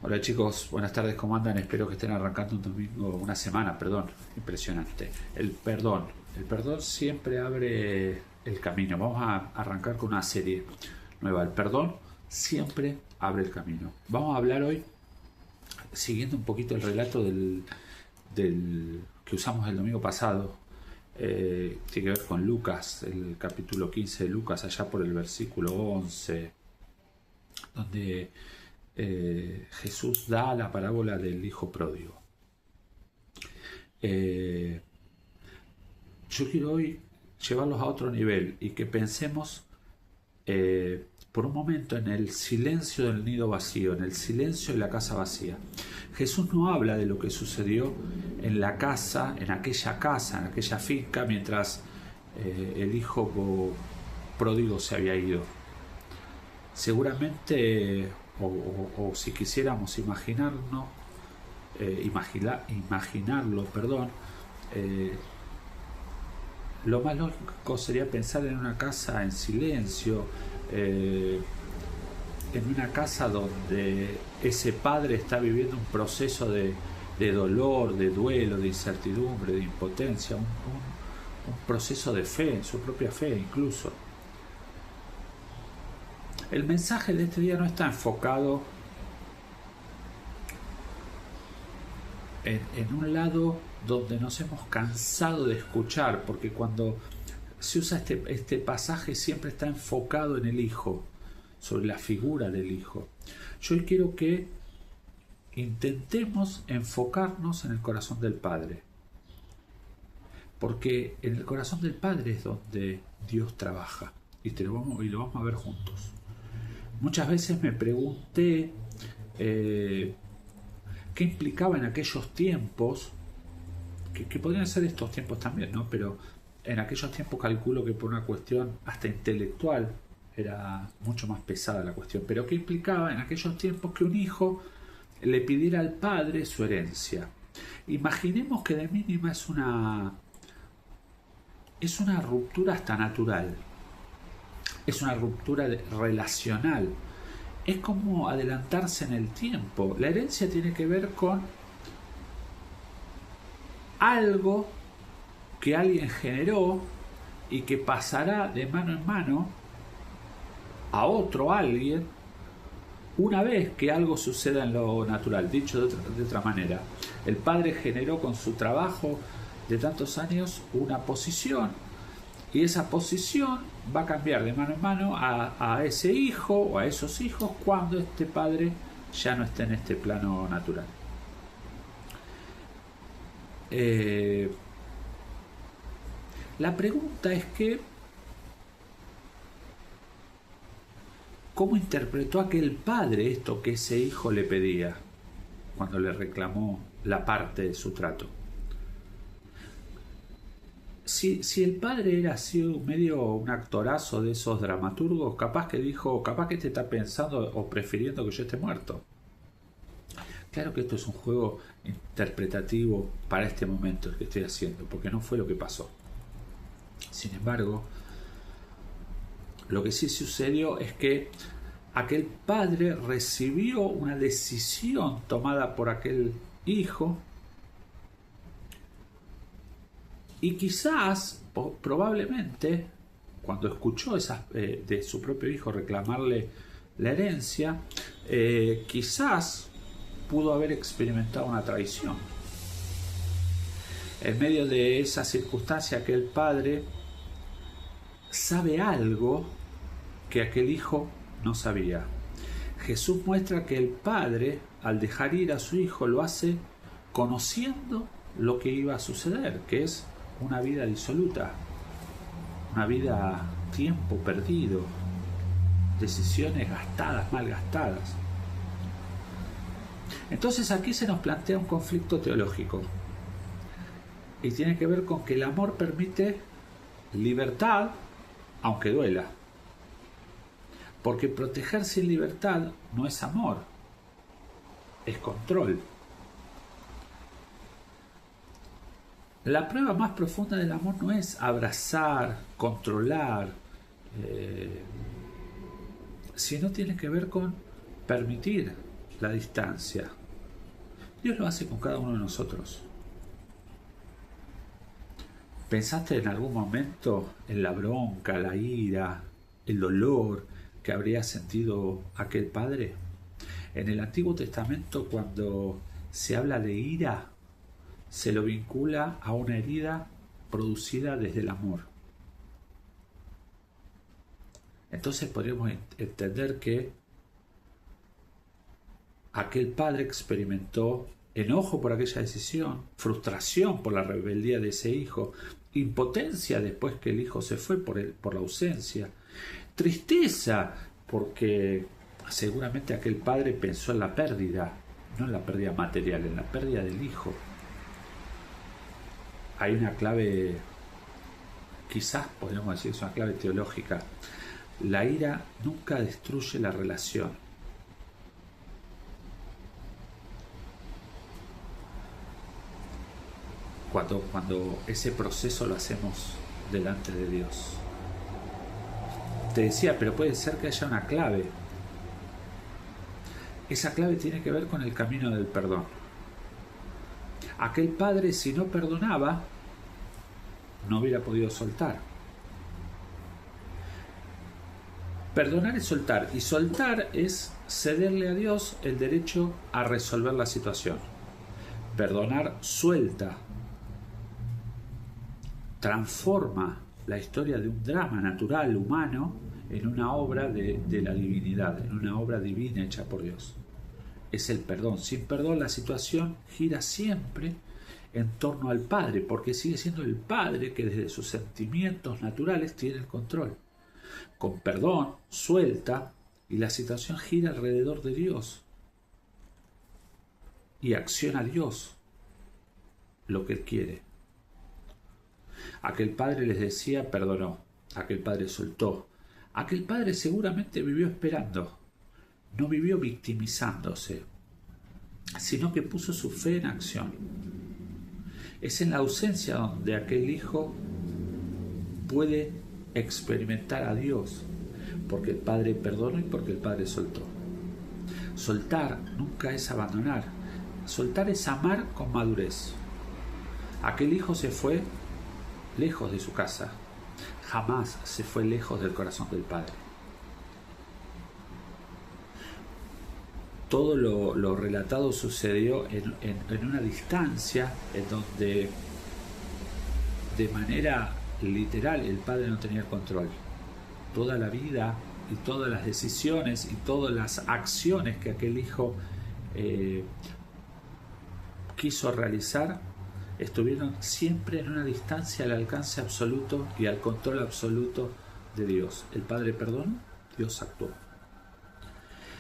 Hola chicos, buenas tardes, ¿cómo andan? Espero que estén arrancando un domingo, una semana, perdón, impresionante. El perdón siempre abre el camino. Vamos a arrancar con una serie nueva. El perdón siempre abre el camino. Vamos a hablar hoy, siguiendo un poquito el relato del que usamos el domingo pasado. Tiene que ver con Lucas, el capítulo 15 de Lucas, allá por el versículo 11, donde Jesús da la parábola del hijo pródigo. Yo quiero hoy llevarlos a otro nivel y que pensemos por un momento en el silencio del nido vacío, en el silencio de la casa vacía. Jesús no habla de lo que sucedió en la casa, en aquella finca, mientras el hijo pródigo se había ido. Seguramente, o si quisiéramos imaginarlo, eh, lo más lógico sería pensar en una casa en silencio, en una casa donde ese padre está viviendo un proceso de dolor, de duelo, de incertidumbre, de impotencia, un proceso de fe, en su propia fe incluso. El mensaje de este día no está enfocado en un lado donde nos hemos cansado de escuchar, porque cuando se usa este pasaje siempre está enfocado en el hijo, sobre la figura del hijo. Yo hoy quiero que intentemos enfocarnos en el corazón del Padre, porque en el corazón del Padre es donde Dios trabaja, y lo vamos a ver juntos. Muchas veces me pregunté qué implicaba en aquellos tiempos, que podrían ser estos tiempos también, ¿no? Pero en aquellos tiempos calculo que por una cuestión hasta intelectual era mucho más pesada la cuestión, pero qué implicaba en aquellos tiempos que un hijo le pidiera al padre su herencia. Imaginemos que de mínima es una ruptura hasta natural, es una ruptura relacional, es como adelantarse en el tiempo. La herencia tiene que ver con algo que alguien generó y que pasará de mano en mano a otro alguien una vez que algo suceda en lo natural. Dicho de otra manera, el padre generó con su trabajo de tantos años una posición, y esa posición va a cambiar de mano en mano a ese hijo o a esos hijos cuando este padre ya no esté en este plano natural. La pregunta es que ¿cómo interpretó aquel padre esto que ese hijo le pedía cuando le reclamó la parte de su trato? Si el padre era así medio un actorazo de esos dramaturgos, capaz que te está pensando o prefiriendo que yo esté muerto. Claro que esto es un juego interpretativo para este momento el que estoy haciendo, porque no fue lo que pasó. Sin embargo, lo que sí sucedió es que aquel padre recibió una decisión tomada por aquel hijo, y quizás, probablemente, cuando escuchó de su propio hijo reclamarle la herencia, quizás pudo haber experimentado una traición. En medio de esa circunstancia, aquel padre sabe algo que aquel hijo no sabía. Jesús muestra que el padre, al dejar ir a su hijo, lo hace conociendo lo que iba a suceder, que es una vida disoluta, una vida tiempo perdido, decisiones gastadas, mal gastadas. Entonces aquí se nos plantea un conflicto teológico, y tiene que ver con que el amor permite libertad, aunque duela, porque proteger sin libertad no es amor, es control. La prueba más profunda del amor no es abrazar, controlar, sino tiene que ver con permitir la distancia. Dios lo hace con cada uno de nosotros. ¿Pensaste en algún momento en la bronca, la ira, el dolor que habría sentido aquel padre? En el Antiguo Testamento, cuando se habla de ira, se lo vincula a una herida producida desde el amor. Entonces podríamos entender que aquel padre experimentó enojo por aquella decisión, frustración por la rebeldía de ese hijo, impotencia después que el hijo se fue por la ausencia, tristeza porque seguramente aquel padre pensó en la pérdida, no en la pérdida material, en la pérdida del hijo. Hay una clave, quizás podríamos decir que es una clave teológica. La ira nunca destruye la relación. Cuando ese proceso lo hacemos delante de Dios. Te decía, pero puede ser que haya una clave. Esa clave tiene que ver con el camino del perdón. Aquel padre, si no perdonaba, no hubiera podido soltar. Perdonar es soltar, y soltar es cederle a Dios el derecho a resolver la situación. Perdonar suelta, transforma la historia de un drama natural, humano, en una obra de la divinidad, en una obra divina hecha por Dios. Es el perdón. Sin perdón la situación gira siempre en torno al Padre, porque sigue siendo el Padre que desde sus sentimientos naturales tiene el control. Con perdón, suelta, y la situación gira alrededor de Dios. Y acciona Dios lo que Él quiere. Aquel padre les decía, perdonó. Aquel padre soltó. Aquel padre seguramente vivió esperando. No vivió victimizándose, sino que puso su fe en acción. Es en la ausencia donde aquel hijo puede experimentar a Dios, porque el Padre perdonó y porque el Padre soltó. Soltar nunca es abandonar. Soltar es amar con madurez. Aquel hijo se fue lejos de su casa. Jamás se fue lejos del corazón del Padre. Todo lo relatado sucedió en una distancia en donde de manera literal el padre no tenía el control. Toda la vida y todas las decisiones y todas las acciones que aquel hijo quiso realizar estuvieron siempre en una distancia al alcance absoluto y al control absoluto de Dios. El padre perdonó, Dios actuó.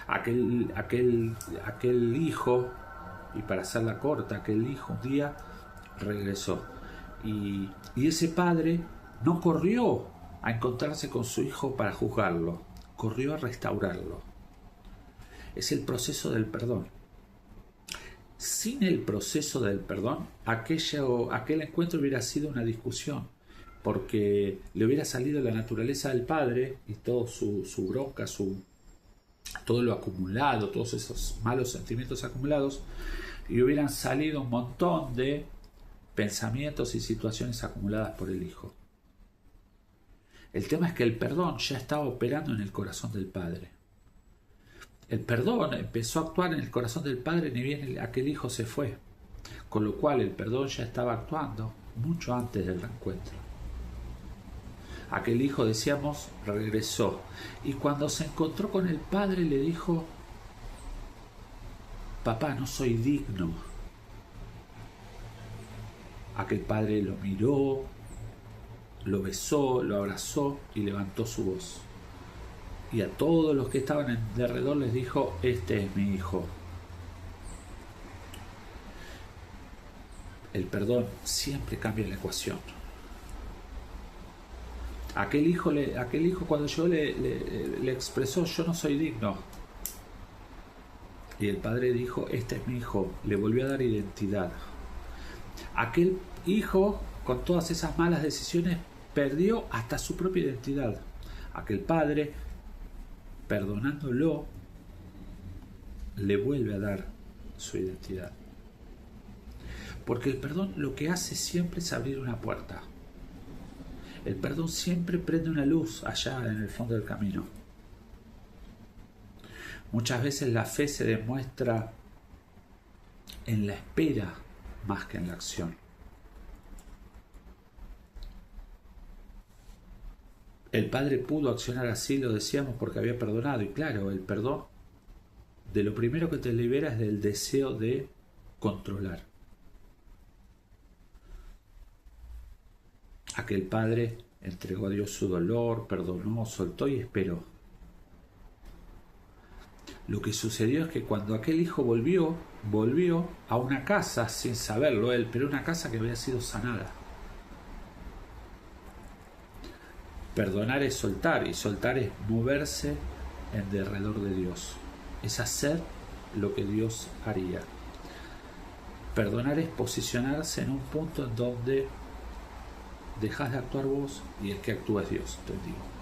Aquel hijo, y para hacerla corta, aquel hijo un día regresó. Y ese padre no corrió a encontrarse con su hijo para juzgarlo, corrió a restaurarlo. Es el proceso del perdón. Sin el proceso del perdón, aquel encuentro hubiera sido una discusión, porque le hubiera salido la naturaleza del padre y todo su bronca, todo lo acumulado, todos esos malos sentimientos acumulados, y hubieran salido un montón de pensamientos y situaciones acumuladas por el hijo. El tema es que el perdón ya estaba operando en el corazón del padre. El perdón empezó a actuar en el corazón del padre ni bien aquel hijo se fue, con lo cual el perdón ya estaba actuando mucho antes del reencuentro. Aquel hijo, decíamos, regresó, y cuando se encontró con el padre le dijo: papá, no soy digno. Aquel padre lo miró, lo besó, lo abrazó y levantó su voz. Y a todos los que estaban alrededor les dijo: este es mi hijo. El perdón siempre cambia la ecuación. Aquel hijo cuando llegó le expresó: yo no soy digno. Y el padre dijo: este es mi hijo. Le volvió a dar identidad. Aquel hijo, con todas esas malas decisiones, perdió hasta su propia identidad. Aquel padre, perdonándolo, le vuelve a dar su identidad. Porque el perdón lo que hace siempre es abrir una puerta. El perdón siempre prende una luz allá en el fondo del camino. Muchas veces la fe se demuestra en la espera más que en la acción. El Padre pudo accionar así, lo decíamos, porque había perdonado. Y claro, el perdón, de lo primero que te libera es del deseo de controlar. Aquel Padre entregó a Dios su dolor, perdonó, soltó y esperó. Lo que sucedió es que cuando aquel hijo volvió a una casa, sin saberlo él, pero una casa que había sido sanada. Perdonar es soltar, y soltar es moverse en derredor de Dios. Es hacer lo que Dios haría. Perdonar es posicionarse en un punto en donde dejas de actuar vos y el que actúa es Dios, te digo.